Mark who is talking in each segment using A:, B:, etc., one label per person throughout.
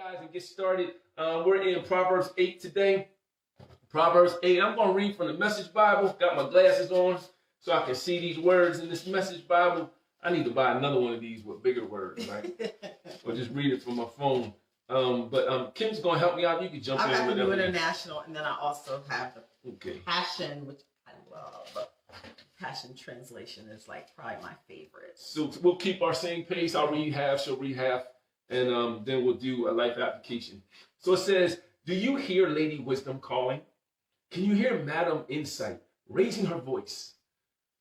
A: guys, and get started. We're in Proverbs 8 today. Proverbs 8. I'm going to read from the Message Bible. Got my glasses on so I can see these words in this Message Bible. I need to buy another one of these with bigger words, right? Or just read it from my phone. But Kim's going to help me out. You can jump in.
B: I got the New International, and then I also have the Passion, which I love. Passion translation is like probably my favorite.
A: So we'll keep our same pace. I'll read half, she'll read half, and then we'll do a life application. So it says, do you hear Lady Wisdom calling? Can you hear Madam Insight raising her voice?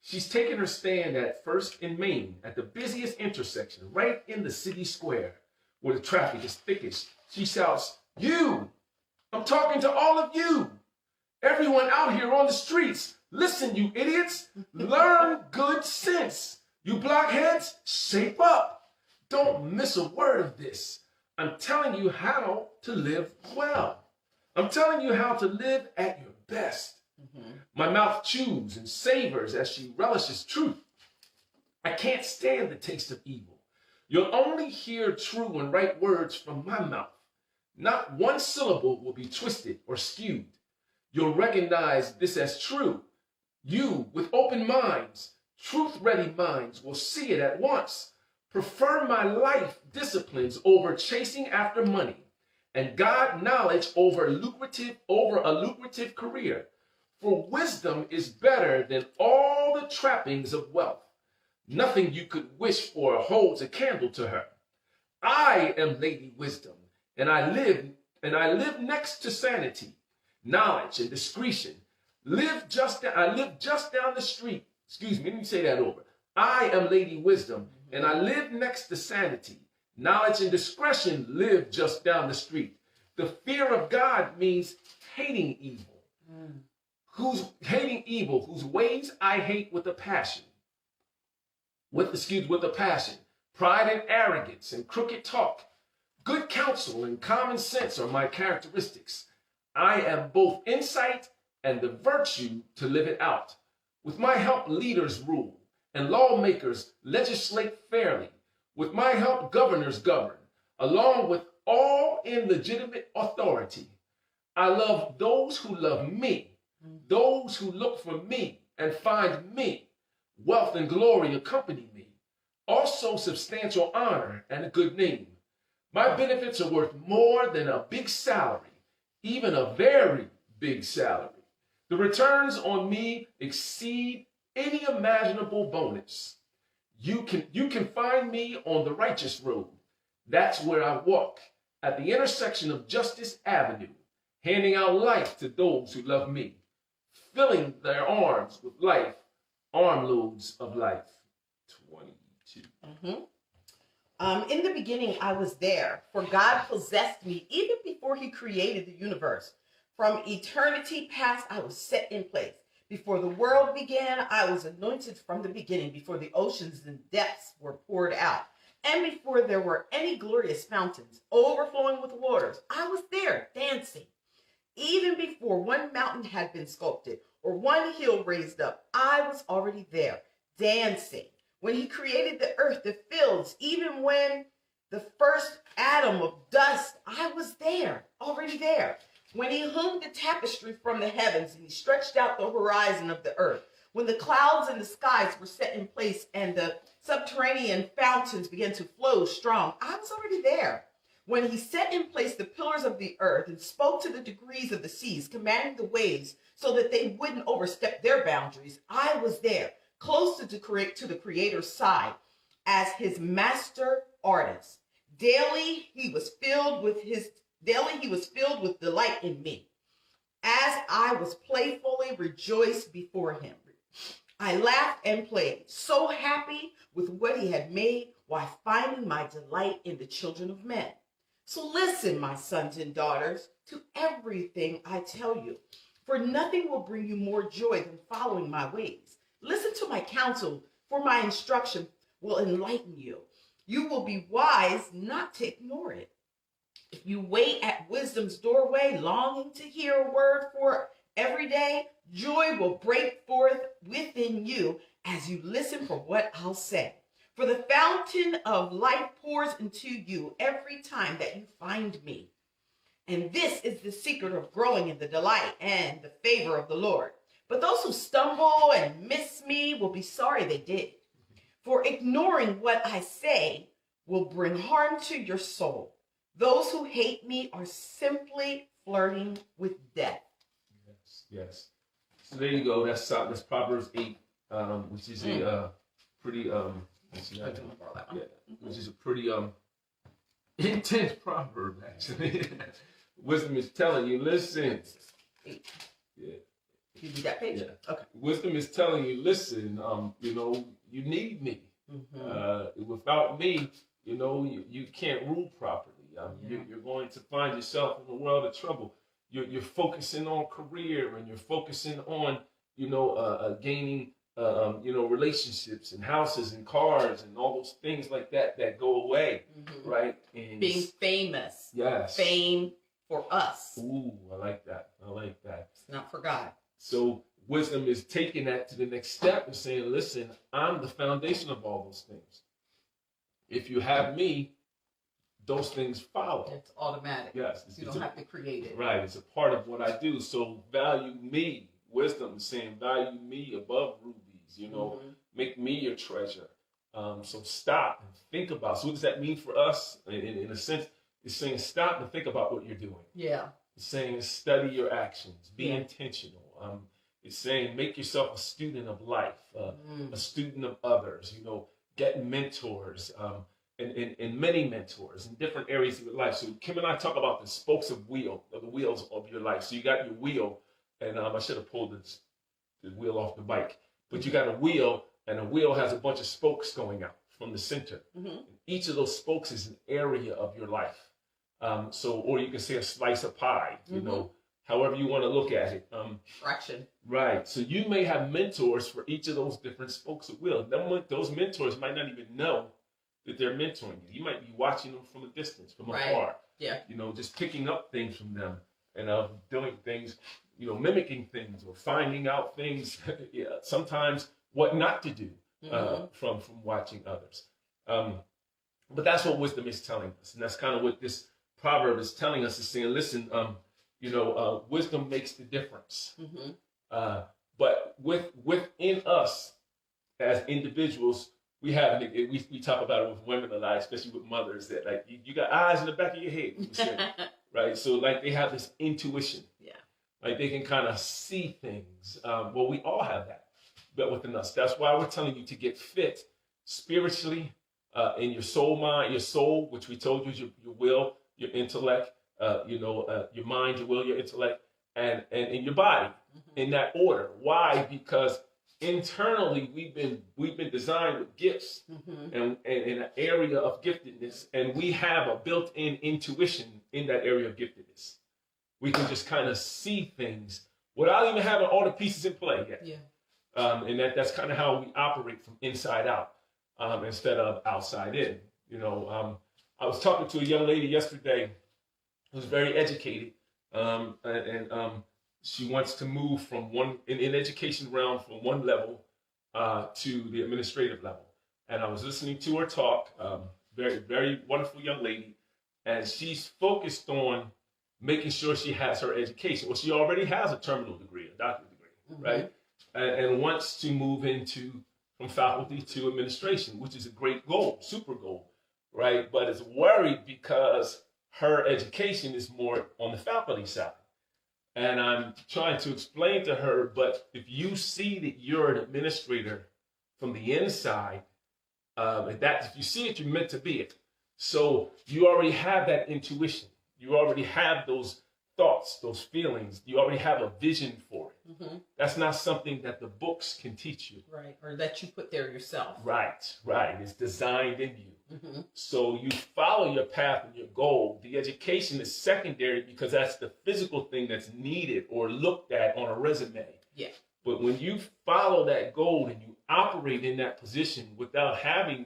A: She's taking her stand at First and Main at the busiest intersection, right in the city square, where the traffic is thickest. She shouts, you! I'm talking to all of you! Everyone out here on the streets, listen, you idiots! Learn good sense! You blockheads, shape up! Don't miss a word of this. I'm telling you how to live well. I'm telling you how to live at your best. My mouth chews and savors as she relishes truth. I can't stand the taste of evil. You'll only hear true and right words from my mouth. Not one syllable will be twisted or skewed. You'll recognize this as true. You, with open minds, truth-ready minds, will see it at once. Prefer my life disciplines over chasing after money, and God knowledge over a lucrative career. For wisdom is better than all the trappings of wealth. Nothing you could wish for holds a candle to her. I am Lady Wisdom, and I live next to sanity, knowledge, and discretion. I live just down the street. Excuse me, let me say that over. I am Lady Wisdom, and I live next to sanity. Knowledge and discretion live just down the street. The fear of God means hating evil. Whose ways I hate with a passion. With a passion. Pride and arrogance and crooked talk. Good counsel and common sense are my characteristics. I am both insight and the virtue to live it out. With my help, leaders rule, and lawmakers legislate fairly. With my help, governors govern, along with all in legitimate authority. I love those who love me, those who look for me and find me. Wealth and glory accompany me, also substantial honor and a good name. My benefits are worth more than a big salary, even a very big salary. The returns on me exceed any imaginable bonus. You can find me on the righteous road. That's where I walk, at the intersection of Justice Avenue, handing out life to those who love me, filling their arms with life, armloads of life. 22.
B: In the beginning, I was there, for God possessed me even before he created the universe. From eternity past, I was set in place. Before the world began, I was anointed from the beginning, before the oceans and depths were poured out, and before there were any glorious fountains overflowing with waters. I was there dancing. Even before one mountain had been sculpted or one hill raised up, I was already there dancing. When he created the earth, the fields, even when the first atom of dust, I was there, already there. When he hung the tapestry from the heavens and he stretched out the horizon of the earth, when the clouds and the skies were set in place and the subterranean fountains began to flow strong, I was already there. When he set in place the pillars of the earth and spoke to the degrees of the seas, commanding the waves so that they wouldn't overstep their boundaries, I was there, close to the Creator's side as his master artist. Daily he was filled with delight in me, as I was playfully rejoiced before him. I laughed and played, so happy with what he had made, while finding my delight in the children of men. So listen, my sons and daughters, to everything I tell you, for nothing will bring you more joy than following my ways. Listen to my counsel, for my instruction will enlighten you. You will be wise not to ignore it. If you wait at wisdom's doorway, longing to hear a word for every day, joy will break forth within you as you listen for what I'll say. For the fountain of life pours into you every time that you find me. And this is the secret of growing in the delight and the favor of the Lord. But those who stumble and miss me will be sorry they did. For ignoring what I say will bring harm to your soul. Those who hate me are simply flirting with death.
A: Yes, yes. So there you go. That's Proverbs 8, which is a pretty which is a pretty intense proverb actually. Wisdom is telling you, listen.
B: 8.
A: Yeah.
B: You need that page?
A: Yeah.
B: Okay.
A: Wisdom is telling you, listen. You need me. Without me, you can't rule properly. You're going to find yourself in a world of trouble. You're focusing on career, and you're focusing on gaining relationships and houses and cars and all those things like that go away, right? And
B: being famous.
A: Yes.
B: Fame for us.
A: Ooh, I like that.
B: It's not for God.
A: So wisdom is taking that to the next step and saying, listen, I'm the foundation of all those things. If you have me, those things follow.
B: It's automatic.
A: Yes.
B: You don't have to create it.
A: Right. It's a part of what I do. So value me. Wisdom is saying value me above rubies, make me your treasure. So stop and think about. So what does that mean for us? In a sense, it's saying stop and think about what you're doing.
B: Yeah.
A: It's saying study your actions. Be intentional. It's saying make yourself a student of life, a student of others, get mentors, and many mentors in different areas of your life. So Kim and I talk about the spokes of the wheels of your life. So you got your wheel, and I should have pulled the wheel off the bike. But you got a wheel, and a wheel has a bunch of spokes going out from the center. And each of those spokes is an area of your life. Or you can say a slice of pie, however you want to look at it.
B: Fraction.
A: Right. So you may have mentors for each of those different spokes of wheel. Those mentors might not even know that they're mentoring you. You might be watching them from a distance, from afar.
B: Yeah.
A: Just picking up things from them and doing things, mimicking things or finding out things. Sometimes what not to do from watching others. But that's what wisdom is telling us, and that's kind of what this proverb is telling us. Is saying, listen, wisdom makes the difference. But within us as individuals, we talk about it with women a lot, especially with mothers, that like you got eyes in the back of your head, right? So like they have this intuition, like they can kind of see things. Well, we all have that, but within us. That's why we're telling you to get fit spiritually, in your soul, which we told you is your will, your intellect, your mind, your will, your intellect, and in your body, in that order. Why? Because internally we've been designed with gifts and in an area of giftedness, and we have a built-in intuition in that area of giftedness. We can just kind of see things without even having all the pieces in play yet. And that's kind of how we operate from inside out, instead of outside in. I was talking to a young lady yesterday who's very educated, and she wants to move from in education realm from one level to the administrative level. And I was listening to her talk, very, very wonderful young lady, and she's focused on making sure she has her education. Well, she already has a terminal degree, a doctorate degree, right? And wants to move from faculty to administration, which is a great goal, super goal, right? But is worried because her education is more on the faculty side. And I'm trying to explain to her, but if you see that you're an administrator from the inside, if you see it, you're meant to be it. So you already have that intuition. You already have those thoughts, those feelings. You already have a vision for it. That's not something that the books can teach you.
B: Right, or that you put there yourself.
A: Right. It's designed in you. So you follow your path and your goal. The education is secondary because that's the physical thing that's needed or looked at on a resume. But when you follow that goal and you operate in that position without having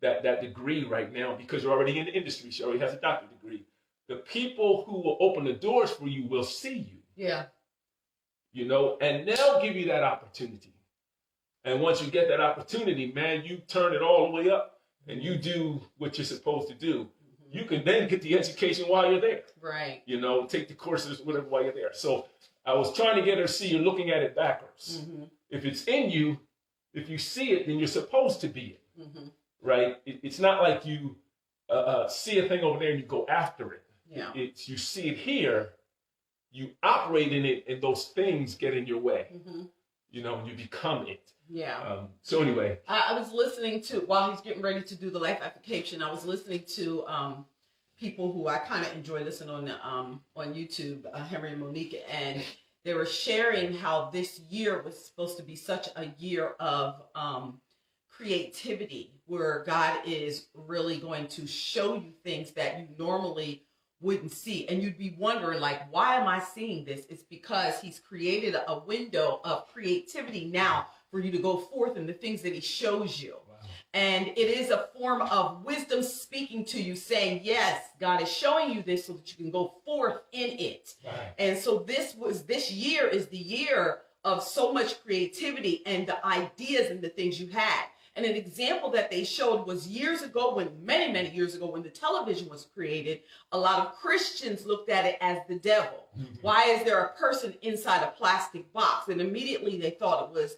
A: that degree right now, because you're already in the industry, she already has a doctorate degree, the people who will open the doors for you will see you. And they'll give you that opportunity. And once you get that opportunity, man, you turn it all the way up and you do what you're supposed to do. You can then get the education while you're there.
B: Right.
A: You know, take the courses, whatever, while you're there. So I was trying to get her to see you're looking at it backwards. If it's in you, if you see it, then you're supposed to be it. Right? It's not like you see a thing over there and you go after it.
B: Yeah.
A: It's you see it here, you operate in it, and those things get in your way. You know, and you become it.
B: Yeah.
A: So anyway,
B: I was listening to, while he's getting ready to do the life application, I was listening to people who I kind of enjoy listening on YouTube, Henry and Monique, and they were sharing how this year was supposed to be such a year of creativity, where God is really going to show you things that you normally wouldn't see. And you'd be wondering, like, why am I seeing this? It's because he's created a window of creativity now for you to go forth in the things that he shows you. Wow. And it is a form of wisdom speaking to you, saying, yes, God is showing you this so that you can go forth in it. Right. And so this year is the year of so much creativity and the ideas and the things you had. And an example that they showed was years ago, many, many years ago, when the television was created, a lot of Christians looked at it as the devil. Why is there a person inside a plastic box? And immediately they thought it was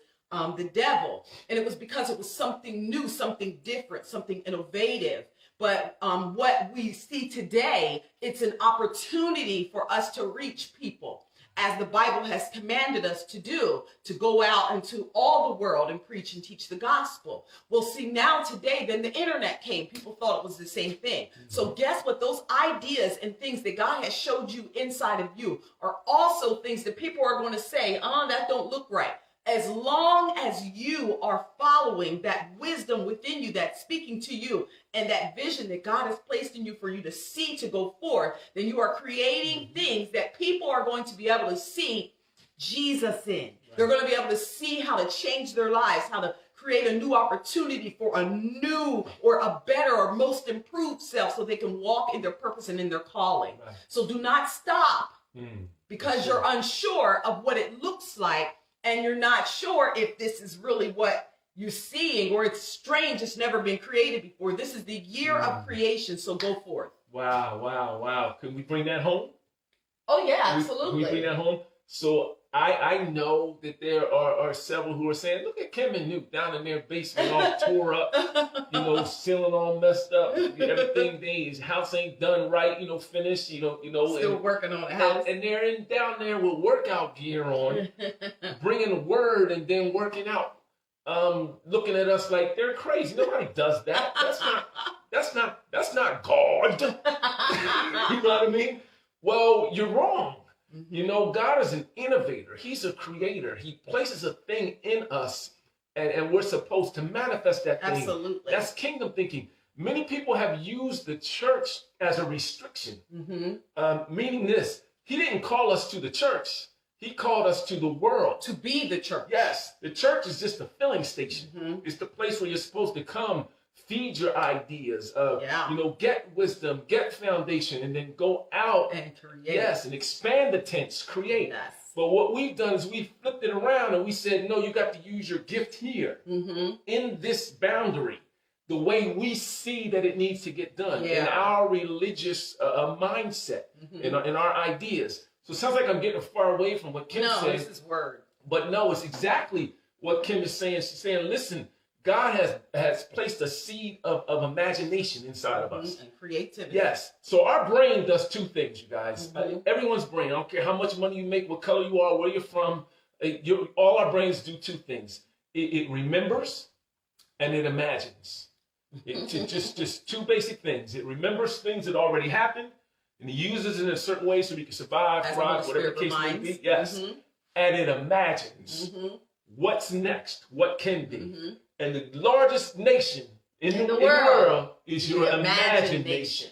B: the devil. And it was because it was something new, something different, something innovative. But what we see today, it's an opportunity for us to reach people, as the Bible has commanded us to do, to go out into all the world and preach and teach the gospel. Well, see, now today, then the internet came. People thought it was the same thing. So guess what? Those ideas and things that God has showed you inside of you are also things that people are going to say, that don't look right. As long as you are following that wisdom within you that's speaking to you and that vision that God has placed in you for you to see to go forth, then you are creating things that people are going to be able to see Jesus in. They're going to be able to see how to change their lives, how to create a new opportunity for a new or a better or most improved self so they can walk in their purpose and in their calling. Right. So do not stop because you're unsure of what it looks like. And you're not sure if this is really what you're seeing, or it's strange, it's never been created before. This is the year of creation, so go forth. Wow,
A: wow, wow. Can we bring that home?
B: Oh, yeah, absolutely.
A: Can we bring that home? So I know that there are several who are saying, look at Kim and Nuke down in their basement all tore up, ceiling all messed up, everything, his house ain't done right, finished,
B: Still working on the house.
A: And they're down there with workout gear on, bringing the word and then working out, looking at us like they're crazy. Nobody does that. That's not God. You know what I mean? Well, you're wrong. God is an innovator. He's a creator. He places a thing in us, and we're supposed to manifest that thing.
B: Absolutely.
A: That's kingdom thinking. Many people have used the church as a restriction, meaning this. He didn't call us to the church. He called us to the world.
B: To be the church.
A: Yes. The church is just a filling station. It's the place where you're supposed to come, feed your ideas, get wisdom, get foundation, and then go out
B: and create.
A: Yes, and expand the tents, create.
B: Yes.
A: But what we've done is we've flipped it around and we said, no, you got to use your gift here in this boundary, the way we see that it needs to get done in our religious mindset, in our ideas. So it sounds like I'm getting far away from what Kim said.
B: No, this is word.
A: But no, it's exactly what Kim is saying. She's saying, listen, God has placed a seed of imagination inside of us.
B: And creativity.
A: Yes. So our brain does two things, you guys. Everyone's brain, I don't care how much money you make, what color you are, where you're from, all our brains do two things. It remembers and it imagines. Just two basic things. It remembers things that already happened, and it uses it in a certain way so we can survive, thrive, whatever the case may be. Yes. And it imagines what's next, what can be. And the largest nation in the world is your imagination,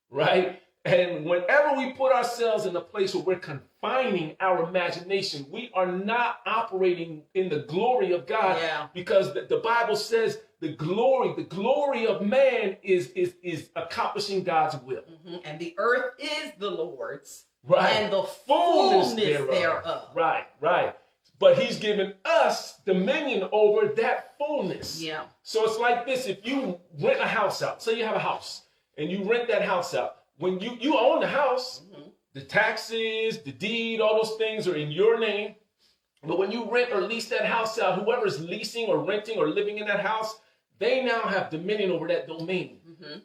A: right? And whenever we put ourselves in a place where we're confining our imagination, we are not operating in the glory of God, because the Bible says the glory of man is accomplishing God's will.
B: And the earth is the Lord's,
A: right?
B: And the fullness thereof.
A: Right. but he's given us dominion over that fullness.
B: Yeah.
A: So it's like this: if you rent a house out, say you have a house and you rent that house out, when you own the house, the taxes, the deed, all those things are in your name. But when you rent or lease that house out, whoever's leasing or renting or living in that house, they now have dominion over that domain.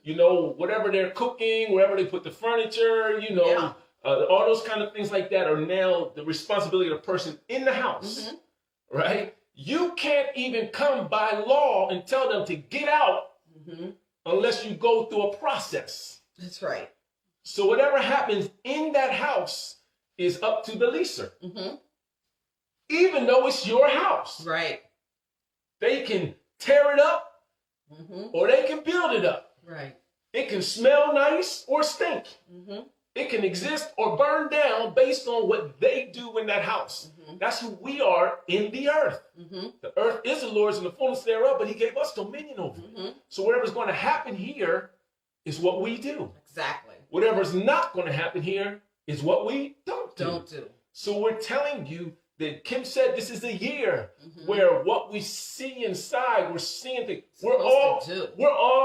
A: You know, whatever they're cooking, wherever they put the furniture, you know, all those kind of things like that are now the responsibility of the person in the house, right? You can't even come by law and tell them to get out unless you go through a process.
B: That's right.
A: So whatever happens in that house is up to the leaser. Even though it's your house.
B: Right.
A: They can tear it up or they can build it up.
B: Right.
A: It can smell nice or stink. It can exist or burn down based on what they do in that house. That's who we are in the earth. The earth is the Lord's and the fullness thereof, but he gave us dominion over it. So whatever's going to happen here is what we do.
B: Exactly.
A: Whatever's not going to happen here is what we don't do.
B: Don't do.
A: So we're telling you that Kim said this is a year where what we see inside, we're seeing things. We're all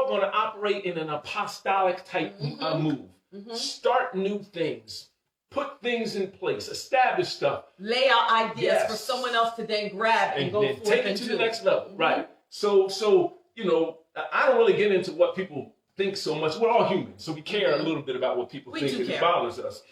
A: going to operate in an apostolic type move. Start new things. Put things in place. Establish stuff.
B: Lay out ideas for someone else to then grab and go forth
A: take it to the next level. Right. So you know, I don't really get into what people think so much. We're all human, so we care a little bit about what people think, and it bothers us.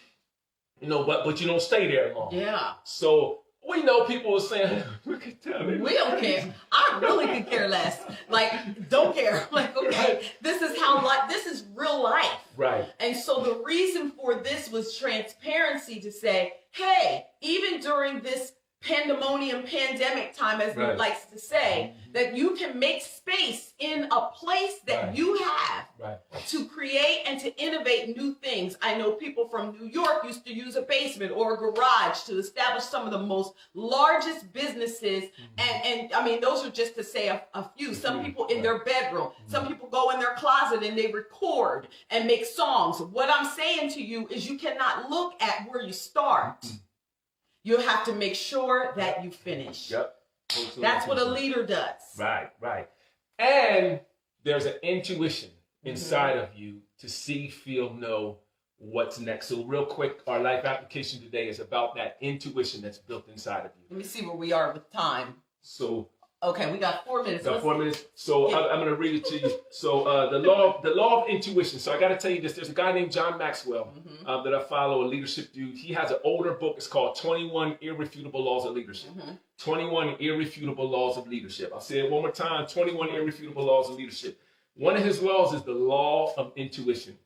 A: You know, but you don't stay there long. Yeah. So we know people are saying, look at them.
B: We don't care. I really could care less. Like, don't care. Like, okay, this is how life, this is real life.
A: Right.
B: And so the reason for this was transparency, to say, hey, even during this pandemonium, pandemic time, as Lord likes to say, that you can make space in a place that you have to create and to innovate new things. I know people from New York used to use a basement or a garage to establish some of the most largest businesses. And I mean, those are just to say a few. Some people in their bedroom, some people go in their closet and they record and make songs. What I'm saying to you is you cannot look at where you start. You have to make sure that you finish. That's what a leader does.
A: Right. And there's an intuition inside of you to see, feel, know what's next. So real quick, our life application today is about that intuition that's built inside of you.
B: Let me see where we are with time.
A: So
B: okay, we got 4 minutes.
A: Got 4 minutes. So I'm going to read it to you. So the law of intuition. So I got to tell you this. There's a guy named John Maxwell that I follow, a leadership dude. He has an older book. It's called 21 Irrefutable Laws of Leadership. 21 Irrefutable Laws of Leadership. I'll say it one more time. 21 Irrefutable Laws of Leadership. One of his laws is the law of intuition.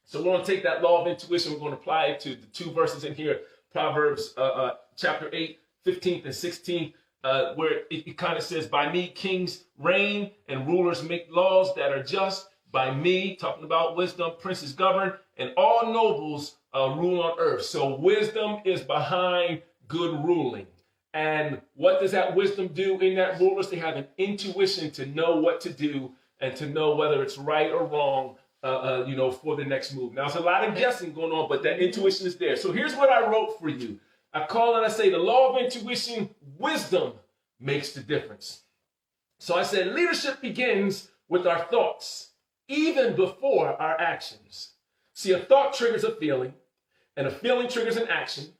A: So we're going to take that law of intuition. We're going to apply it to the 2 verses in here. Proverbs chapter 8, 15th and 16th. Where it kind of says, by me kings reign and rulers make laws that are just. By me, talking about wisdom, princes govern, and all nobles rule on earth. So wisdom is behind good ruling. And what does that wisdom do in that rulers? They have an intuition to know what to do and to know whether it's right or wrong, for the next move. Now, there's a lot of guessing going on, but that intuition is there. So here's what I wrote for you. I call it, I say, the law of intuition, wisdom makes the difference. So I said, leadership begins with our thoughts, even before our actions. See, a thought triggers a feeling, and a feeling triggers an action.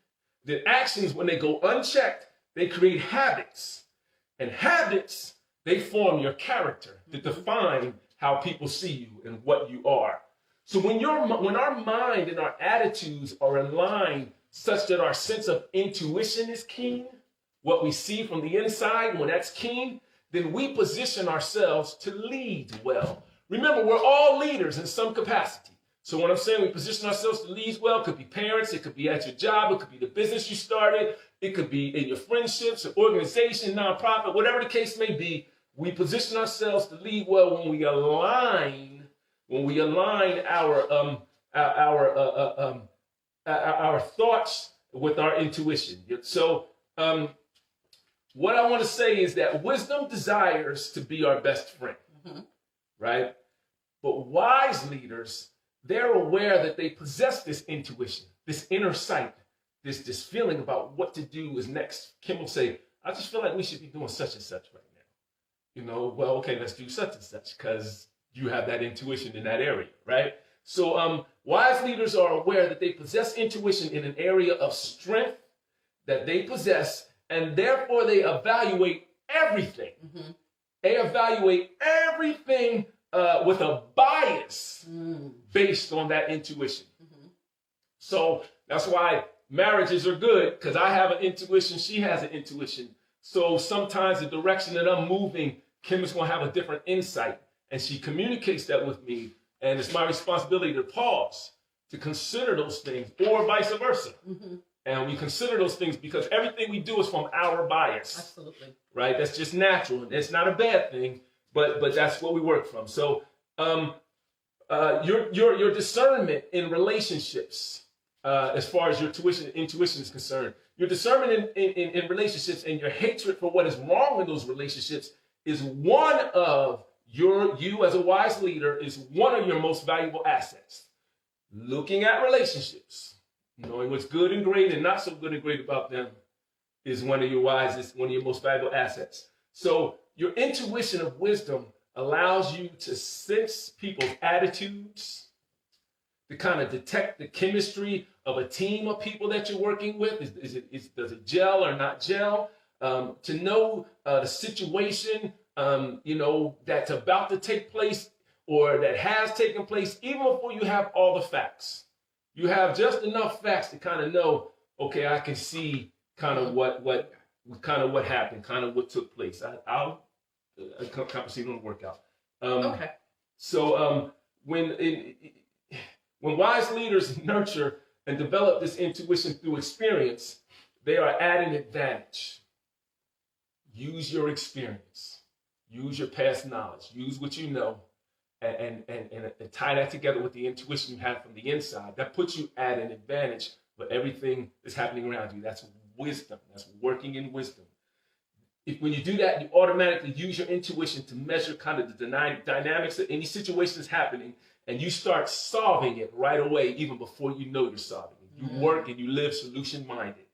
A: Then actions, when they go unchecked, they create habits. And habits, they form your character to define how people see you and what you are. So when our mind and our attitudes are aligned such that our sense of intuition is keen, what we see from the inside, when that's keen, then we position ourselves to lead well. Remember, we're all leaders in some capacity. So when I'm saying we position ourselves to lead well, it could be parents, it could be at your job, it could be the business you started, it could be in your friendships, or organization, nonprofit, whatever the case may be. We position ourselves to lead well when we align our thoughts with our intuition. So what I want to say is that wisdom desires to be our best friend, right? But wise leaders, they're aware that they possess this intuition, this inner sight, this feeling about what to do is next. Kim will say, I just feel like we should be doing such and such right now. You know, well, okay, let's do such and such because you have that intuition in that area, right? So wise leaders are aware that they possess intuition in an area of strength that they possess, and therefore they evaluate everything. They evaluate everything with a bias based on that intuition. So that's why marriages are good, because I have an intuition, she has an intuition. So sometimes the direction that I'm moving, Kim is going to have a different insight, and she communicates that with me, and it's my responsibility to pause, to consider those things, or vice versa. And we consider those things because everything we do is from our bias.
B: Absolutely.
A: Right? That's just natural. It's not a bad thing, but that's what we work from. So your discernment in relationships, as far as your intuition is concerned, your discernment in relationships and your hatred for what is wrong in those relationships is one of you as a wise leader is one of your most valuable assets. Looking at relationships, knowing what's good and great and not so good and great about them is one of your most valuable assets. So your intuition of wisdom allows you to sense people's attitudes, to kind of detect the chemistry of a team of people that you're working with. Does it gel or not gel? To know the situation, that's about to take place or that has taken place, even before you have all the facts. You have just enough facts to kind of know, okay, I can see kind of what happened, kind of what took place. I'll conversation on the workout.
B: Okay.
A: So when wise leaders nurture and develop this intuition through experience, they are at an advantage. Use your experience. Use your past knowledge. Use what you know. And tie that together with the intuition you have from the inside. That puts you at an advantage for everything that's happening around you. That's wisdom. That's working in wisdom. When you do that, you automatically use your intuition to measure kind of the dynamics of any situation that's happening, and you start solving it right away, even before you know you're solving it. You work and you live solution-minded.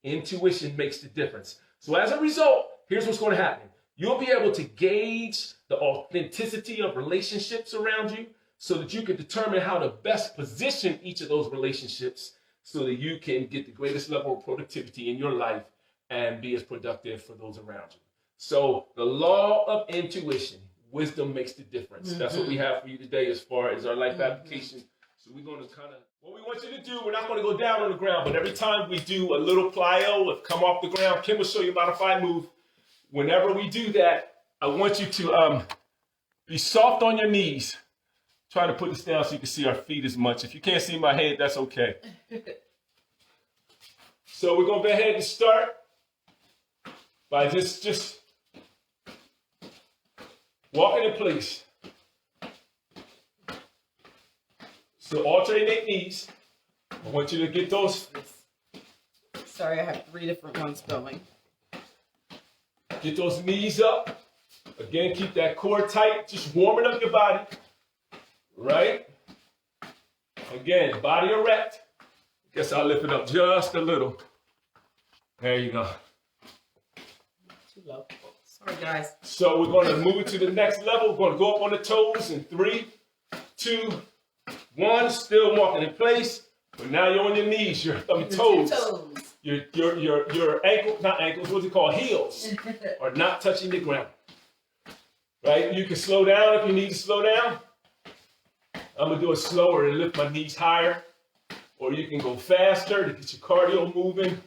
A: Intuition makes the difference. So as a result, here's what's going to happen. You'll be able to gauge the authenticity of relationships around you so that you can determine how to best position each of those relationships so that you can get the greatest level of productivity in your life and be as productive for those around you. So the law of intuition, wisdom makes the difference. That's what we have for you today as far as our life application. So we're going to what we want you to do, we're not going to go down on the ground, but every time we do a little plyo, come off the ground, Kim will show you a modified move. Whenever we do that, I want you to be soft on your knees. Try to put this down so you can see our feet as much. If you can't see my head, that's okay. So we're going to go ahead and start by just walking in place. So alternate knees. I want you to get those.
B: Sorry, I have 3 different ones going.
A: Get those knees up. Again, keep that core tight. Just warming up your body. Right? Again, body erect. Guess I'll lift it up just a little. There you go.
B: Too low. Sorry, guys.
A: So we're going to move it to the next level. We're going to go up on the toes in 3, 2, 1. Still walking in place. But now you're on your knees. Your toes. Your ankles, what's it called? Heels are not touching the ground. Right? You can slow down if you need to slow down. I'm going to do it slower and lift my knees higher. Or you can go faster to get your cardio moving.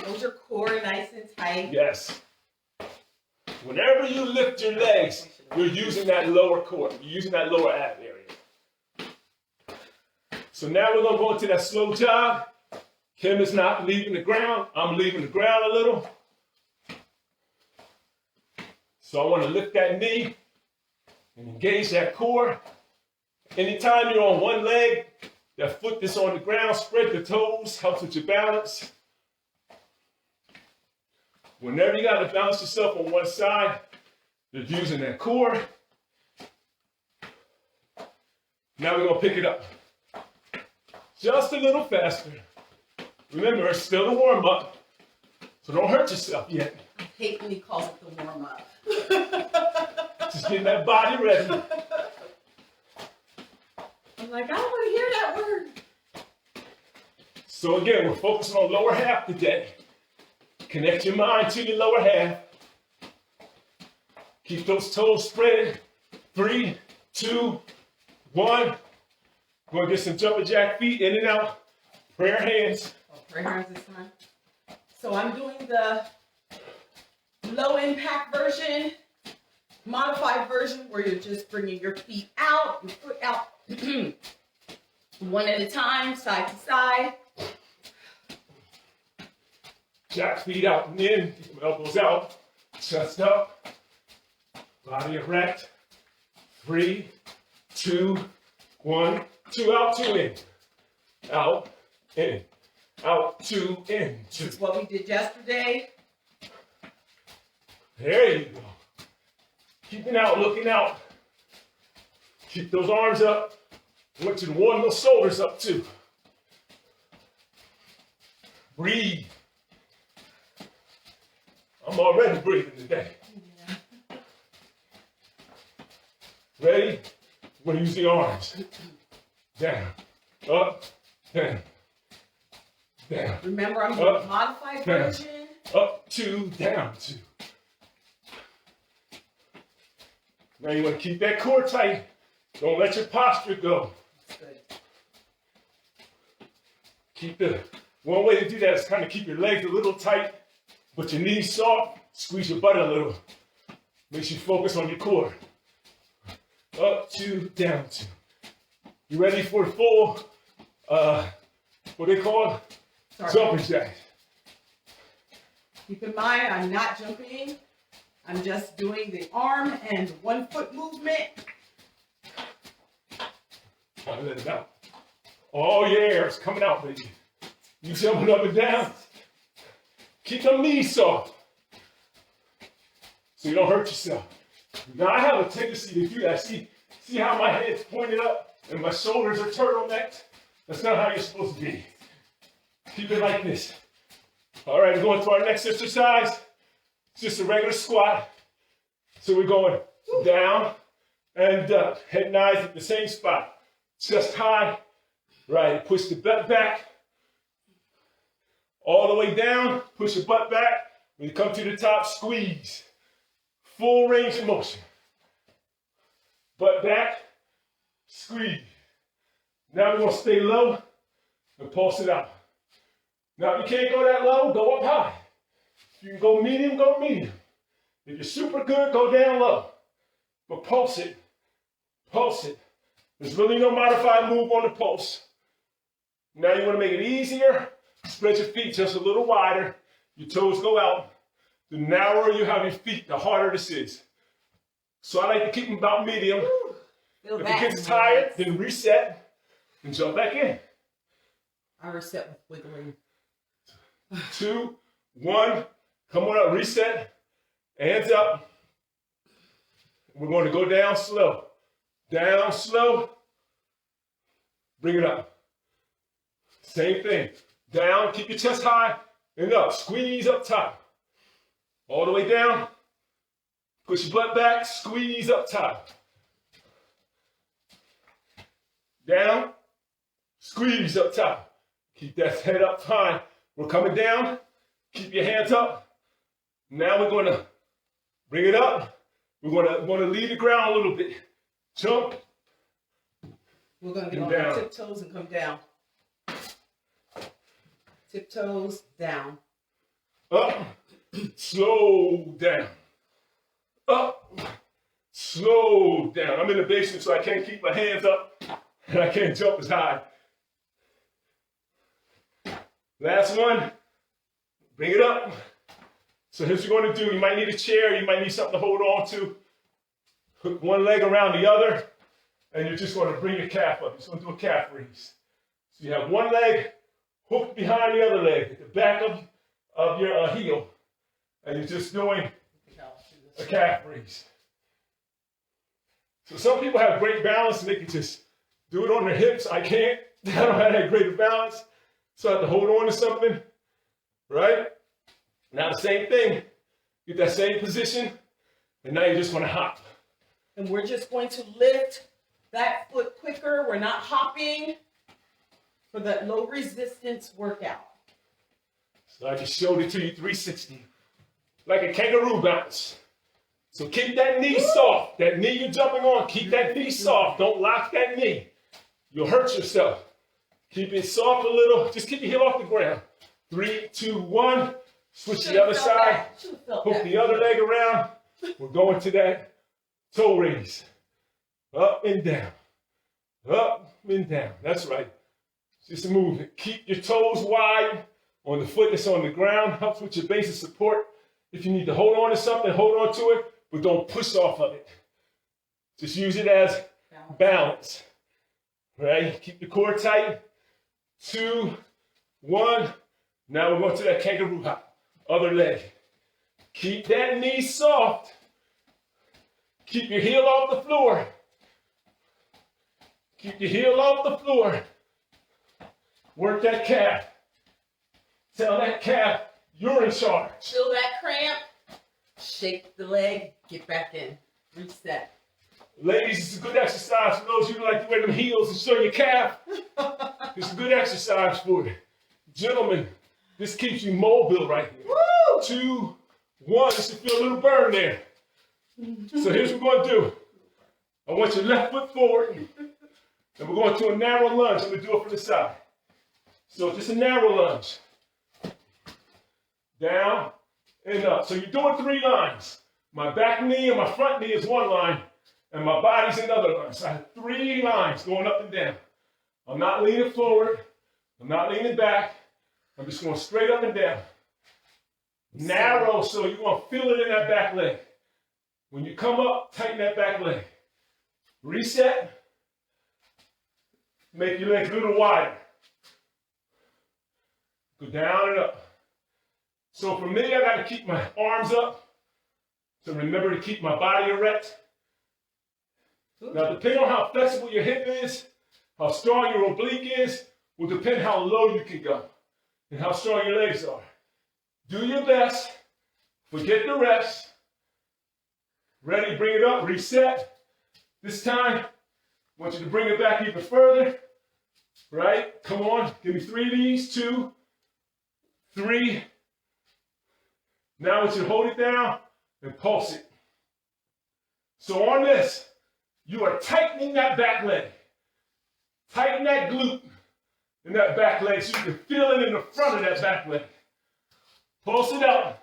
B: Hold your core nice and tight.
A: Yes. Whenever you lift your legs, you're using that lower core. You're using that lower ab area. So now we're going to go into that slow jog. Kim is not leaving the ground. I'm leaving the ground a little. So I want to lift that knee and engage that core. Anytime you're on one leg, that foot that's on the ground, spread the toes, helps with your balance. Whenever you got to balance yourself on one side, you're using that core. Now we're going to pick it up. Just a little faster. Remember, it's still a warm-up, so don't hurt yourself yet.
B: hate when he calls it the warm-up.
A: Just getting that body ready.
B: I'm like, I don't want to hear that word.
A: So again, we're focusing on lower half today. Connect your mind to your lower half. Keep those toes spread. 3, 2, 1. We're going to get some jumping jack feet in and out. Prayer hands.
B: Oh, prayer hands this time. So I'm doing the low impact version, modified version, where you're just bringing your feet out, your foot out, one at a time, side to side.
A: Jack feet out and in. Keep them elbows out. Chest up. Body erect. 3, 2, 1. 2 out, 2 in. Out, in. Out, 2, in. 2.
B: This is what we did yesterday.
A: There you go. Keeping out, looking out. Keep those arms up. I want you to warm those shoulders up too. Breathe. I'm already breathing today.
B: Yeah.
A: Ready? We're going to use the arms. Down, up, down, down.
B: Remember, I'm doing modified
A: down,
B: version.
A: up, 2, down, 2. Now you want to keep that core tight. Don't let your posture go.
B: That's good.
A: Keep one way to do that is kind of keep your legs a little tight, but your knees soft. Squeeze your butt a little. Makes you focus on your core. Up, 2, down, 2. You ready for the full, what they call jumping jack?
B: Keep in mind, I'm not jumping. I'm just doing the arm and 1 foot movement.
A: Try to let it out. Oh yeah, it's coming out, baby. You jumping up and down. Keep them knees soft so you don't hurt yourself. Now I have a tendency to do that. See how my head's pointed up and my shoulders are turtlenecked? That's not how you're supposed to be. Keep it like this. All right, we're going to our next exercise. It's just a regular squat. So we're going down and up. Head and eyes at the same spot. Chest high. Right, push the butt back. All the way down, push your butt back. When you come to the top, squeeze. Full range of motion. Butt back, squeeze. Now we're going to stay low and pulse it out. Now if you can't go that low, go up high. If you can go medium, go medium. If you're super good, go down low. But pulse it. Pulse it. There's really no modified move on the pulse. Now you want to make it easier. Spread your feet just a little wider. Your toes go out. The narrower you have your feet, the harder this is. So I like to keep them about medium. If it gets tired, then reset and jump back in.
B: I reset with wiggling.
A: 2, 1. Come on up, reset. Hands up. We're going to go down slow. Down slow. Bring it up. Same thing. Down, keep your chest high, and up. Squeeze up top. All the way down. Push your butt back, squeeze up top. Down, squeeze up top. Keep that head up high. We're coming down. Keep your hands up. Now we're going to bring it up. We're going to leave the ground a little bit. Jump.
B: We're going to get on our tiptoes and come down. Tiptoes down.
A: Up. Slow down. Up. Slow down. I'm in the basement, so I can't keep my hands up, and I can't jump as high. Last one. Bring it up. So here's what you're going to do. You might need a chair. You might need something to hold on to. Hook one leg around the other, and you're just going to bring your calf up. You're just going to do a calf raise. So you have one leg hooked behind the other leg, at the back of your heel, and you're just doing a calf raise. So some people have great balance and they can just do it on their hips. I can't. I don't have that great balance. So I have to hold on to something, right? Now the same thing. Get that same position, and now you're just going to hop.
B: And we're just going to lift that foot quicker. We're not hopping for that low resistance workout.
A: So I just showed it to you 360, like a kangaroo bounce. So keep that knee soft. That knee you're jumping on, keep that knee soft. Don't lock that knee. You'll hurt yourself. Keep it soft a little. Just keep your heel off the ground. 3, 2, 1. Switch the other side. Hook the other leg around. We're going to that toe raise. Up and down. Up and down. That's right. Just move it. Keep your toes wide on the foot that's on the ground. Helps with your base of support. If you need to hold on to something, hold on to it, but don't push off of it. Just use it as balance. Right? Keep the core tight. 2, 1. Now we're going to that kangaroo hop. Other leg. Keep that knee soft. Keep your heel off the floor. Keep your heel off the floor. Work that calf. Tell that calf you're in charge.
B: Feel that cramp? Shake the leg. Get back in. Reset.
A: Ladies, it's a good exercise for those of you who like to wear them heels and show your calf. It's a good exercise for it. Gentlemen, this keeps you mobile right here.
B: Woo!
A: 2, 1. You should feel a little burn there. So here's what we're going to do. I want your left foot forward. And we're going to a narrow lunge. I'm going to do it from the side. So just a narrow lunge. Down and up. So you're doing 3 lines. My back knee and my front knee is 1 line. And my body's another line. So I have 3 lines going up and down. I'm not leaning forward. I'm not leaning back. I'm just going straight up and down. Narrow, so you're going to feel it in that back leg. When you come up, tighten that back leg. Reset. Make your legs a little wider. Go down and up. So for me, I got to keep my arms up to remember to keep my body erect. Now, depending on how flexible your hip is, how strong your oblique is, will depend how low you can go and how strong your legs are. Do your best. Forget the rest. Ready, bring it up, reset. This time, I want you to bring it back even further. Right? Come on, give me 3 of these. 2, 3. Now I want you to hold it down and pulse it. So on this, you are tightening that back leg. Tighten that glute in that back leg so you can feel it in the front of that back leg. Pulse it out.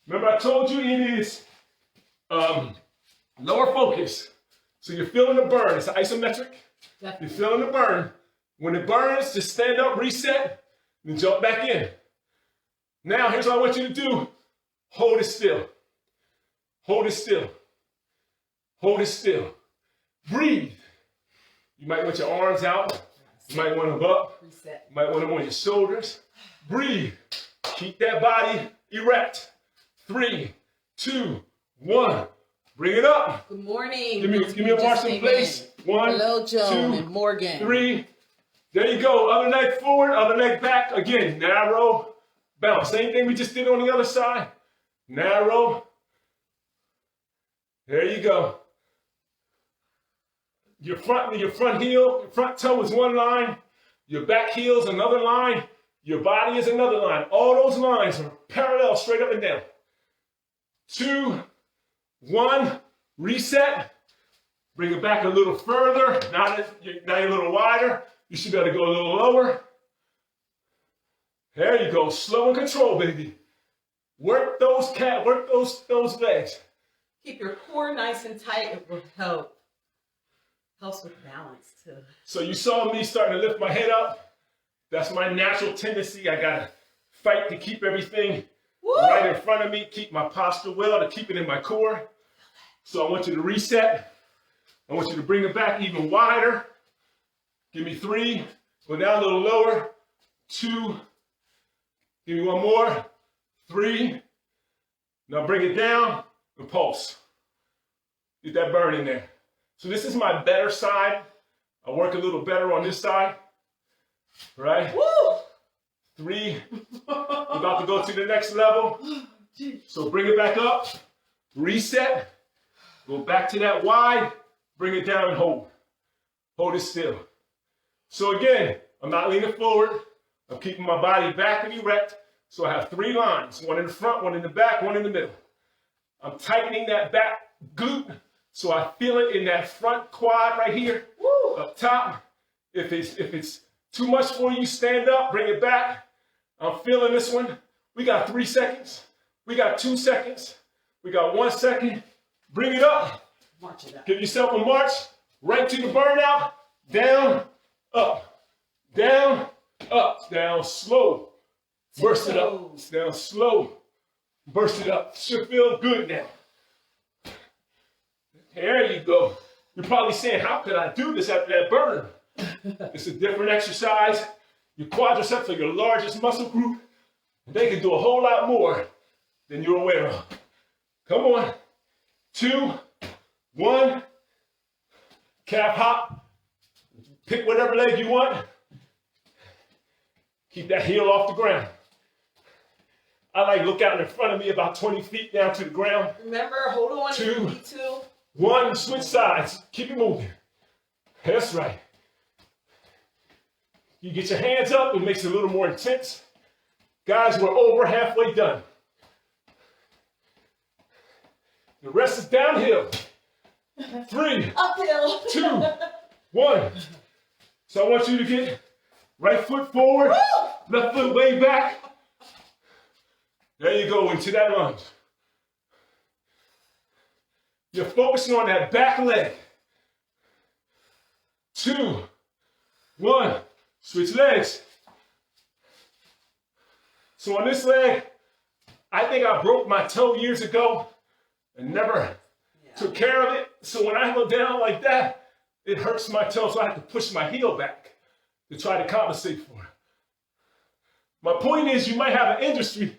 A: Remember I told you it is lower focus. So you're feeling the burn. It's isometric. Definitely. You're feeling the burn. When it burns, just stand up, reset, and jump back in. Now, here's what I want you to do. Hold it still. Hold it still. Hold it still. Breathe. You might want your arms out. You might want them up. Reset. You might want them on your shoulders. Breathe. Keep that body erect. 3, 2, 1. Bring it up.
B: Good morning.
A: Give me a march in place. 1,
B: hello, Joan
A: 2,
B: and Morgan. 3.
A: There you go. Other leg forward, other leg back. Again, narrow, bounce. Same thing we just did on the other side. Narrow. There you go. Your front heel, your front toe is 1 line. Your back heel is another line. Your body is another line. All those lines are parallel, straight up and down. 2, 1, reset. Bring it back a little further. Now you're a little wider. You should be able to go a little lower. There you go. Slow and control, baby. Work those legs.
B: Keep your core nice and tight. It will help. Helps with balance too.
A: So you saw me starting to lift my head up. That's my natural tendency. I gotta fight to keep everything right in front of me, keep my posture well, to keep it in my core. So I want you to reset. I want you to bring it back even wider. Give me 3. Go down a little lower. 2. Give me 1 more. 3. Now bring it down and pulse. Get that burn in there. So this is my better side. I work a little better on this side. Right?
B: Woo!
A: 3. We're about to go to the next level. So bring it back up, reset, go back to that wide, bring it down and hold. Hold it still. So again, I'm not leaning forward. I'm keeping my body back and erect. So I have 3 lines, one in the front, one in the back, one in the middle. I'm tightening that back glute so I feel it in that front quad right here. Woo. Up top. If it's too much for you, stand up, bring it back. I'm feeling this one. We got 3 seconds. We got 2 seconds. We got 1 second. Bring it up.
B: March it up.
A: Give yourself a march right to the burnout. Down, up, down, up, down, slow. Burst it up. Down, slow. Burst it up. Should feel good now. There you go. You're probably saying, how could I do this after that burn? It's a different exercise. Your quadriceps are your largest muscle group. They can do a whole lot more than you're aware of. Come on. 2, 1. Calf hop. Pick whatever leg you want. Keep that heel off the ground. I like look out in front of me about 20 feet down to the ground.
B: Remember, hold on.
A: 2, 1. Switch sides. Keep it moving. That's right. You get your hands up, it makes it a little more intense. Guys, we're over halfway done. The rest is downhill. 3,
B: uphill.
A: 2, 1. So I want you to get right foot forward, left foot way back. There you go, into that lunge. You're focusing on that back leg. 2, 1. Switch legs. So on this leg, I think I broke my toe years ago and never took care of it. So when I go down like that, it hurts my toe, so I have to push my heel back to try to compensate for it. My point is, you might have an industry,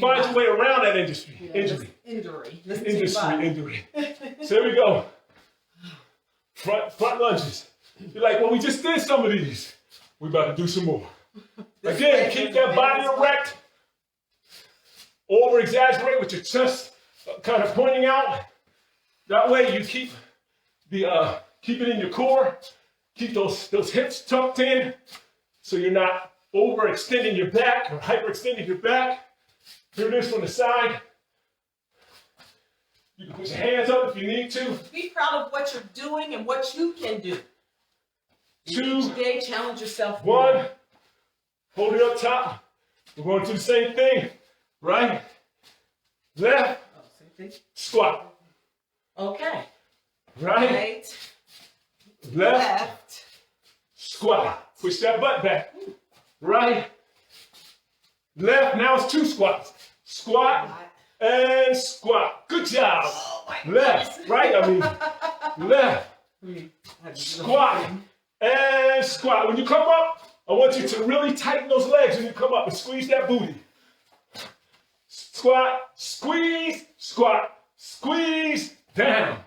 A: find your way around that industry.
B: Yeah, injury. Injury.
A: So here we go. Front lunges. You're like, well, we just did some of these. We're about to do some more. Again, keep that body erect. Over-exaggerate with your chest kind of pointing out. That way you keep it in your core. Keep those hips tucked in so you're not overextending your back or hyperextending your back. Here it is from the side. You can put your hands up if you need to.
B: Be proud of what you're doing and what you can do.
A: 2,
B: each day, challenge yourself.
A: 1. Hold it up top. We're going to do the same thing. Right, left,
B: Same thing.
A: squat.
B: Okay.
A: Right, left, squat. Push that butt back. Right, left. Now it's 2 squats. Squat and squat. Good job. Left, right, I mean, left, squat and squat. When you come up, I want you to really tighten those legs when you come up and squeeze that booty. Squat, squeeze, squat, squeeze, down.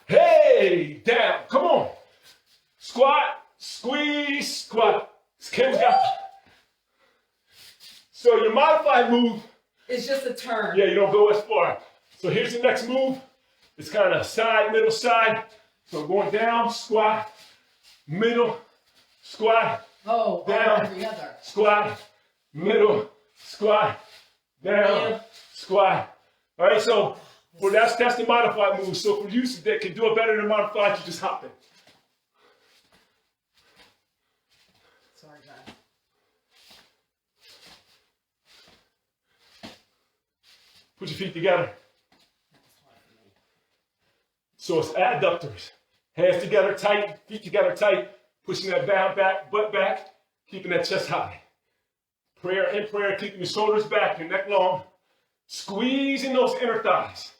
A: Hey, down. Come on. Squat, squeeze, squat. Kim's got. So your modified move.
B: It's just a turn.
A: Yeah, you don't go as far. So here's the next move. It's kind of side, middle, side. So going down, squat, middle, squat, down,
B: every other.
A: Squat, middle, squat, down, squat. All right, so that's the modified move. So for you that can do it better than modified, you just hop it.
B: Sorry, guys.
A: Put your feet together. So it's adductors. Hands together tight, feet together tight, pushing that butt back, keeping that chest high. In prayer, keeping your shoulders back, your neck long. Squeezing those inner thighs.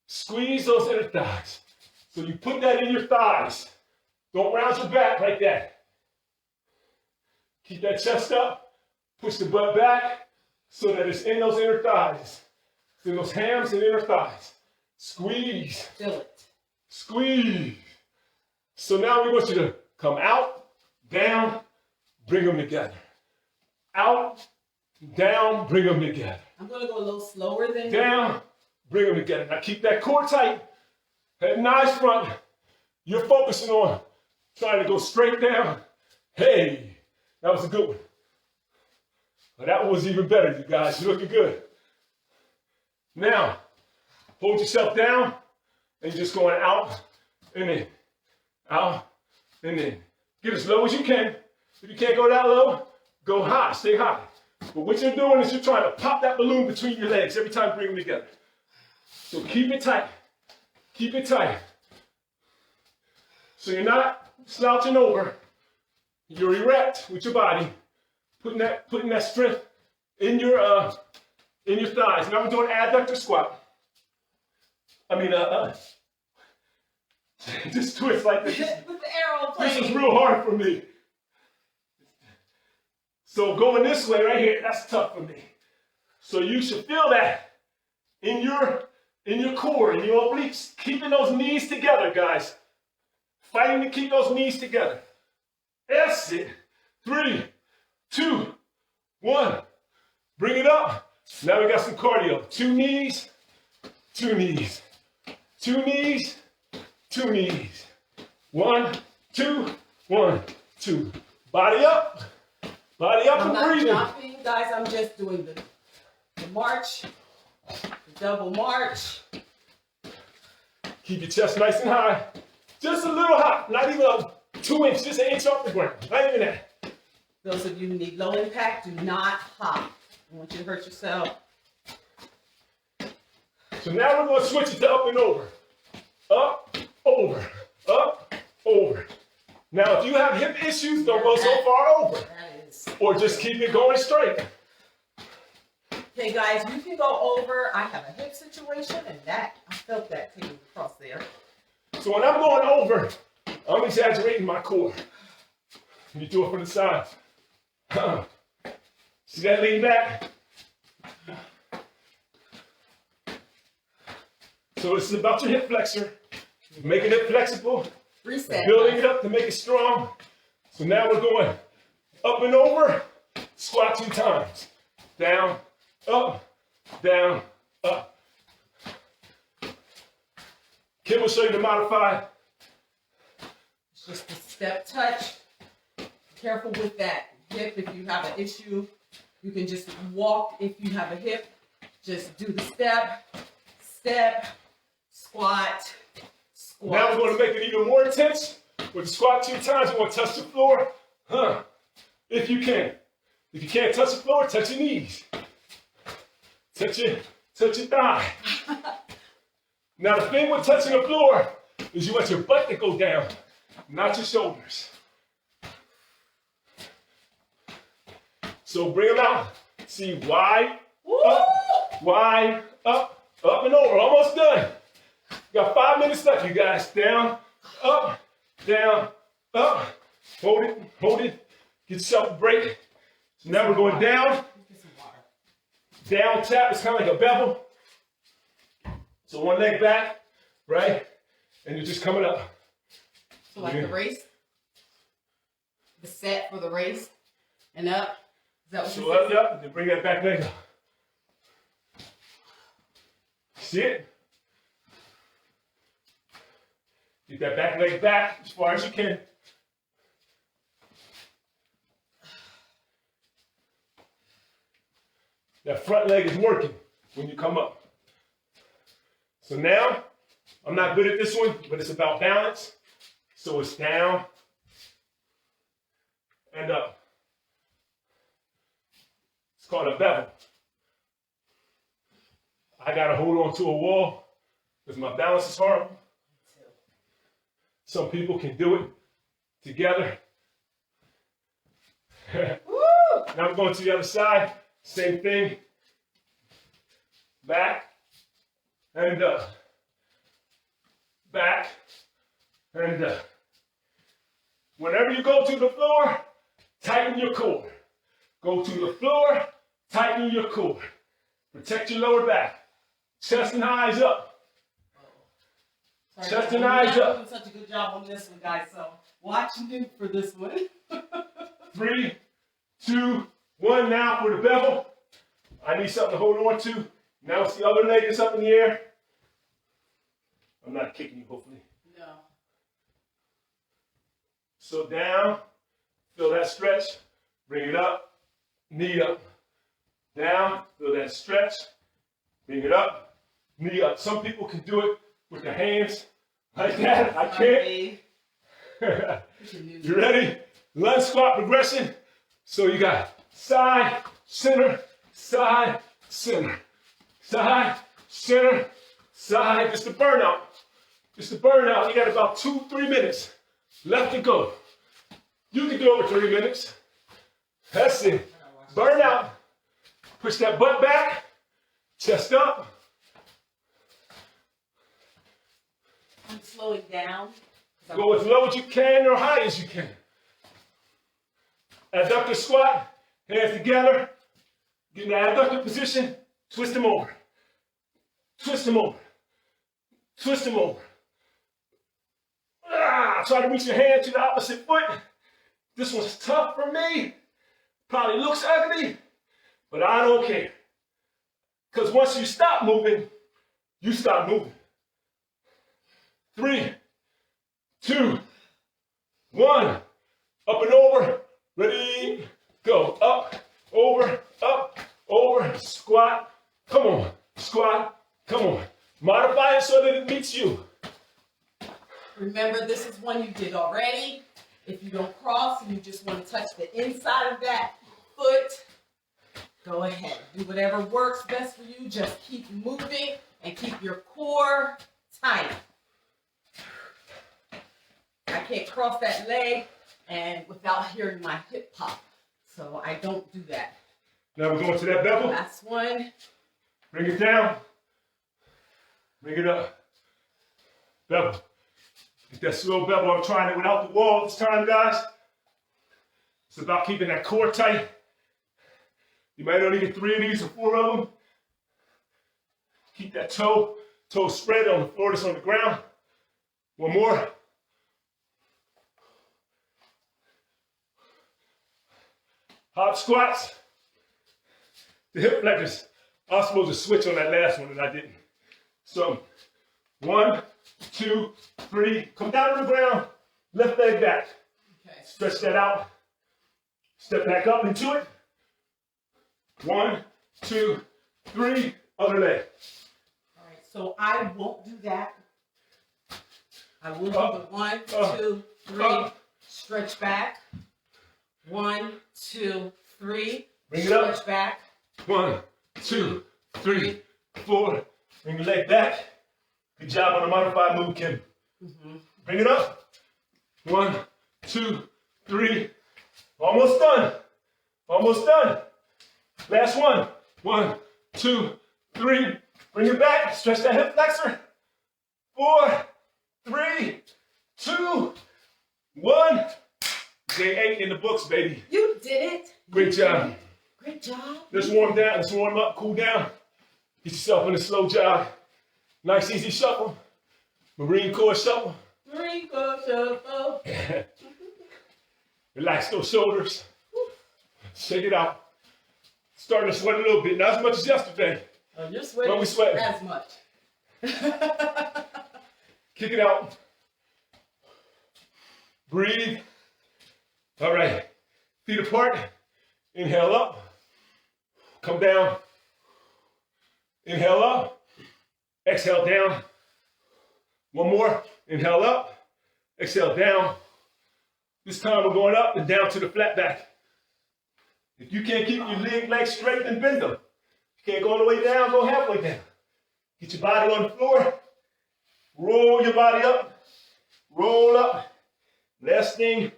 A: Squeeze those inner thighs. So you put that in your thighs. Don't round your back like that. Keep that chest up. Push the butt back so that it's in those inner thighs. It's in those hams and inner thighs. Squeeze.
B: Feel it.
A: Squeeze. So now we want you to come out, down, bring them together. Out, Down, bring them together.
B: I'm going to go a little slower than
A: Down, bring them together. Now keep that core tight. Head nice front. You're focusing on trying to go straight down. Hey, that was a good one. Well, that one was even better, you guys. You're looking good. Now, hold yourself down, and you're just going out and in, out and in. Get as low as you can. If you can't go that low, go high, stay high. But what you're doing is you're trying to pop that balloon between your legs every time you bring them together. So keep it tight. Keep it tight. So you're not slouching over. You're erect with your body, putting that strength in your thighs. Now we're doing adductor squat. Just twist like this.
B: with the aeroplane.
A: This is real hard for me. So going this way right here, that's tough for me. So you should feel that in your core, in your obliques, keeping those knees together, guys. Fighting to keep those knees together. That's it. 3, 2, 1. Bring it up. Now we got some cardio. 2 knees, 2 knees. 2 knees, 2 knees. 1, 2, 1, 2. Body up. Body up and breathing.
B: I'm not stopping, guys. I'm just doing the march, the double march.
A: Keep your chest nice and high. Just a little high. Not even 2 inches. Just an inch off the ground. Not even that.
B: Those of you who need low impact, do not hop. I want you to hurt yourself.
A: So now we're going to switch it to up and over. Up, over. Up, over. Now, if you have hip issues, don't go so far over.
B: That is.
A: Or just keep it going straight.
B: Okay, guys, you can go over. I have a hip situation, and that I felt that taking across there.
A: So when I'm going over, I'm exaggerating my core. You do it from the side. See that lean back? So this is about your hip flexor. Making it flexible.
B: Reset.
A: Building it up to make it strong. So now we're going up and over. Squat 2 times. Down, up, down, up. Kim will show you the modified.
B: It's just a step touch. Be careful with that hip. If you have an issue, you can just walk. If you have a hip, just do the step, step, squat, squat.
A: Now we're going to make it even more intense. With the squat 2 times, we're going to touch the floor. If you can. If you can't touch the floor, touch your knees. Touch your thigh. Now the thing with touching the floor is you want your butt to go down, not your shoulders. So bring them out. See, wide, up, wide, up and over. Almost done. Got 5 minutes left, you guys. Down, up, down, up. Hold it. Get yourself a break. So now we're going down. Down tap. It's kind of like a bevel. So one leg back, right? And you're just coming up.
B: So like the race? The set for the race and up? Is that what
A: So
B: you said?
A: up, then bring that back leg up. See it? Get that back leg back as far as you can. That front leg is working when you come up. So now, I'm not good at this one, but it's about balance. So it's down and up. It's called a bevel. I gotta hold on to a wall because my balance is horrible. Some people can do it together. Now we're going to the other side. Same thing. Back and up. Back and up. Whenever you go to the floor, tighten your core. Go to the floor, tighten your core. Protect your lower back. Chest and eyes up.
B: Sorry,
A: Chest and eyes
B: you're
A: up.
B: not doing such a good job on this one, guys. So watch me for this one.
A: 3, 2, 1 now for the bevel. I need something to hold on to. Now it's the other leg that's up in the air. I'm not kicking you, hopefully.
B: No.
A: So down, feel that stretch, bring it up, knee up. Down, feel that stretch, bring it up, knee up. Some people can do it with their hands like that. I can't. You ready? Lunge squat progression. So you got side, center, side, center. Side, center, side. Just the burnout. Just the burnout. You got about 2-3 minutes left to go. You can do over 3 minutes. That's it. Burnout. Push that butt back. Chest up.
B: I'm slowing down.
A: Go as low as you can or high as you can. Adductor squat. Hands together. Get in the adductor position. Twist them over. Twist them over. Twist them over. Try to reach your hand to the opposite foot. This one's tough for me. Probably looks ugly, but I don't care. Because once you stop moving, you stop moving. 3, 2, 1. Up and over. Ready, go. Up, over, squat. Come on. Squat. Come on. Modify it so that it meets you.
B: Remember, this is one you did already. If you don't cross and you just want to touch the inside of that foot, go ahead. Do whatever works best for you. Just keep moving and keep your core tight. I can't cross that leg and without hearing my hip pop. So I don't do that.
A: Now we're going to that bevel.
B: Last one.
A: Bring it down. Bring it up. Bevel. Get that slow bevel. I'm trying it without the wall this time, guys. It's about keeping that core tight. You might only get 3 of these or 4 of them. Keep that toe spread on the floor that's on the ground. One more. Hop squats. The hip flexors. I was supposed to switch on that last one and I didn't. So 1, 2, 3. Come down to the ground. Left leg back.
B: Okay.
A: Stretch that out. Step back up into it. 1, 2, 3. Other leg.
B: All right. So I won't do that. I will do the 1, 2, 3. Stretch back. 1, 2, 3.
A: Bring it up.
B: Stretch back.
A: 1, 2, 3, 4. Bring the leg back. Good job on the modified move, Kim. Bring it up. 1, 2, 3. Almost done. Almost done. Last one. 1, 2, 3. Bring it back. Stretch that hip flexor. 4, 3, 2, 1. Day 8 in the books, baby.
B: You did it.
A: Great job.
B: Great job.
A: Let's warm down. Let's warm up. Cool down. Get yourself in a slow jog. Nice, easy shuffle. Marine Corps shuffle.
B: Marine Corps shuffle.
A: Relax those shoulders. Shake it out. Starting to sweat a little bit. Not as much as yesterday.
B: You're sweating
A: When we sweat.
B: as much.
A: Kick it out. Breathe. All right. Feet apart. Inhale up. Come down. Inhale up. Exhale down. One more. Inhale up. Exhale down. This time we're going up and down to the flat back. If you can't keep your legs straight, then bend them. If you can't go all the way down, go halfway down. Get your body on the floor. Roll your body up. Roll up. Last thing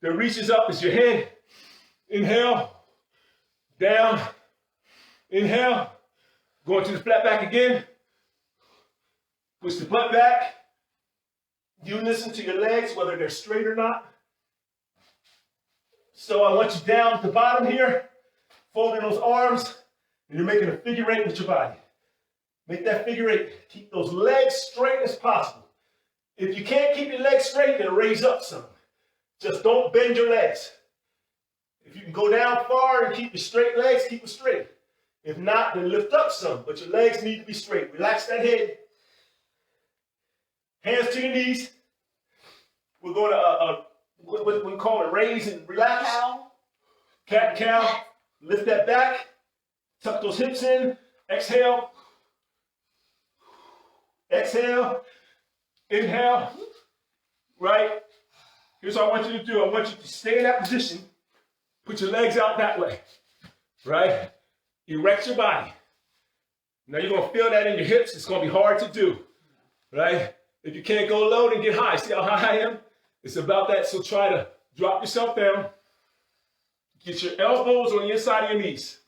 A: that reaches up is your head. Inhale. Down. Inhale. Going to the flat back again. Push the butt back. You listen to your legs, whether they're straight or not. So I want you down at the bottom here, folding those arms, and you're making a figure 8 with your body. Make that figure 8. Keep those legs straight as possible. If you can't keep your legs straight, then raise up some. Just don't bend your legs. If you can go down far and keep your straight legs, keep them straight. If not, then lift up some, but your legs need to be straight. Relax that head. Hands to your knees. We're going to, what we call it, raise and relax. Cat cow. Lift that back. Tuck those hips in. Exhale. Exhale. Inhale. Right? Here's what I want you to do. I want you to stay in that position. Put your legs out that way. Right? Erect your body. Now you're going to feel that in your hips. It's going to be hard to do. Right? If you can't go low, then get high. See how high I am? It's about that. So try to drop yourself down. Get your elbows on the inside of your knees.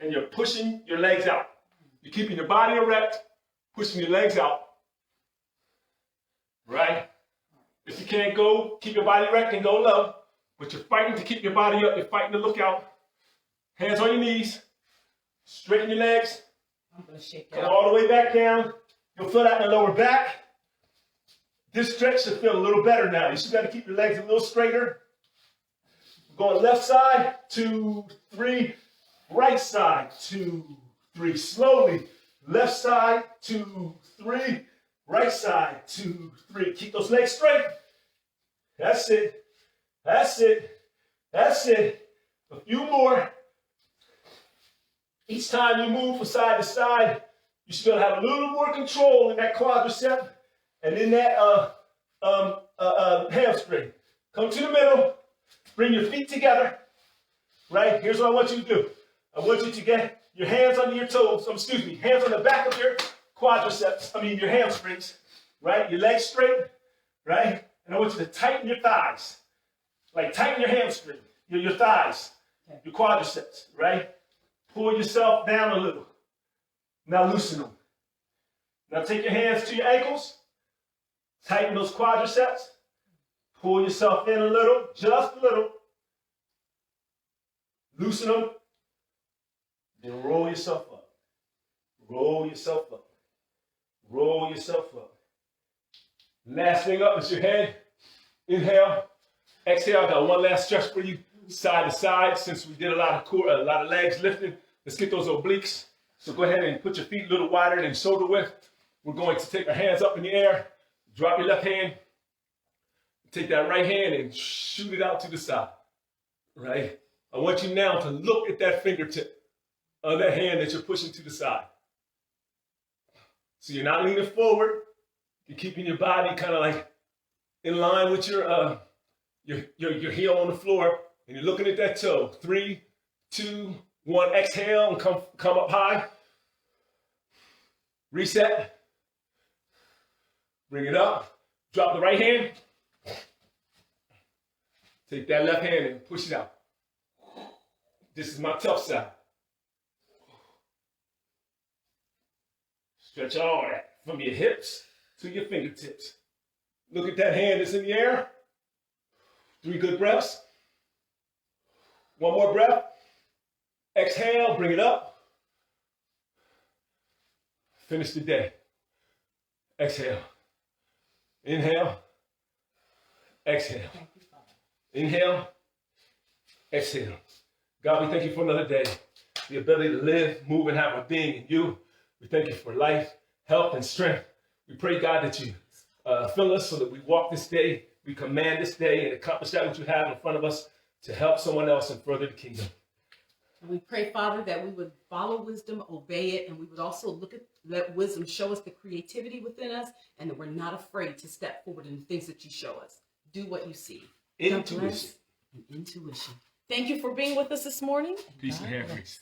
A: And you're pushing your legs out. You're keeping your body erect, pushing your legs out. Right? If you can't go, keep your body erect and go low. But you're fighting to keep your body up. You're fighting to look out. Hands on your knees. Straighten your legs.
B: I'm going to shake
A: Come all the way back down. You'll feel that in the lower back. This stretch should feel a little better now. You still got to keep your legs a little straighter. Going left side, 2, 3. Right side, 2, 3. Slowly. Left side, 2, 3. Right side, 2, 3. Keep those legs straight. That's it. That's it. That's it. A few more. Each time you move from side to side, you should have a little more control in that quadricep and in that hamstring. Come to the middle. Bring your feet together. Right? Here's what I want you to do. I want you to get your hands under your toes. Hands on the back of your quadriceps. Your hamstrings. Right? Your legs straight. Right? And I want you to tighten your thighs. Like tighten your hamstring. Your thighs. Okay. Your quadriceps. Right? Pull yourself down a little. Now loosen them. Now take your hands to your ankles. Tighten those quadriceps. Pull yourself in a little, just a little. Loosen them. Then roll yourself up. Roll yourself up. Roll yourself up. Last thing up is your head. Inhale. Exhale. I got one last stretch for you. Side to side. Since we did a lot of legs lifting, let's get those obliques. So go ahead and put your feet a little wider than shoulder width. We're going to take our hands up in the air. Drop your left hand. Take that right hand and shoot it out to the side. Right? I want you now to look at that fingertip of that hand that you're pushing to the side. So you're not leaning forward. You're keeping your body kind of like in line with your heel on the floor. And you're looking at that toe. 3, 2, 1. Exhale and come up high. Reset. Bring it up. Drop the right hand. Take that left hand and push it out. This is my tough side. Stretch all that from your hips to your fingertips. Look at that hand that's in the air. 3 good breaths. 1 more breath. Exhale, bring it up. Finish the day. Exhale. Inhale. Exhale. Inhale. Exhale. God, we thank you for another day. The ability to live, move, and have our being in you. We thank you for life, health, and strength. We pray, God, that you fill us so that we walk this day, we command this day, and accomplish that which you have in front of us to help someone else and further the kingdom.
B: And we pray, Father, that we would follow wisdom, obey it, and we would also let wisdom show us the creativity within us, and that we're not afraid to step forward in the things that you show us. Do what you see.
A: Intuition.
B: Intuition. Thank you for being with us this morning.
A: Peace and hair grease.